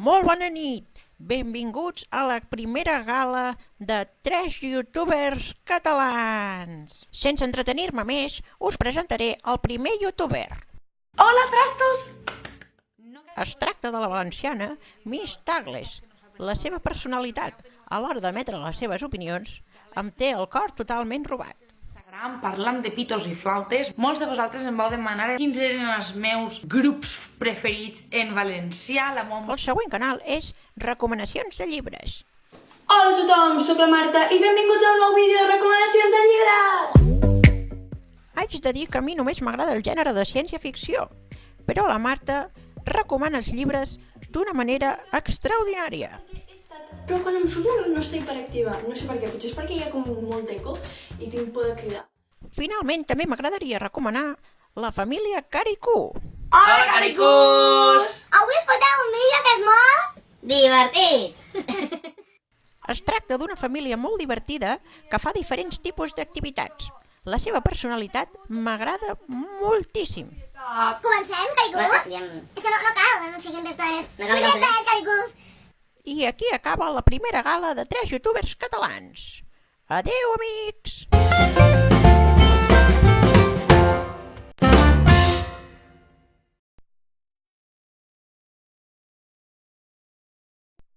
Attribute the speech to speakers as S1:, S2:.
S1: Molt bona nit! Benvinguts a la primera gala de 3 youtubers catalans. Sense entretenir-me més, us presentaré el primer youtuber.
S2: Hola, trastos!
S1: Es tracta de la valenciana Miss Tagles. La seva personalitat, a l'hora d'emetre les seves opinions, em té el cor totalment robat.
S2: Parlant de pitos i flautes, molts de vosaltres em vau demanar quins eren els meus grups preferits en valencià.
S1: El següent canal és Recomanacions de llibres.
S3: Hola a tothom, sóc la Marta i benvinguts al nou vídeo de recomanacions de llibres!
S1: Haig de dir que a mi només m'agrada el gènere de ciència-ficció, però la Marta recomana els llibres d'una manera extraordinària.
S3: Però quan em surt la veu no està hiperactiva, no sé per què, potser és perquè hi ha com molt eco i tinc por de cridar.
S1: Finalment, també m'agradaria recomanar La família Caricú.
S4: Hola, Caricús!
S5: Avui us porteu un vídeo que és molt divertit.
S1: Es tracta d'una família molt divertida que fa diferents tipus d'activitats. La seva personalitat m'agrada moltíssim.
S5: Comencem, Caricús? És que no cal, no siguin reptes. Caricús.
S1: I aquí acaba la primera gala de 3 youtubers catalans. Adéu, amics!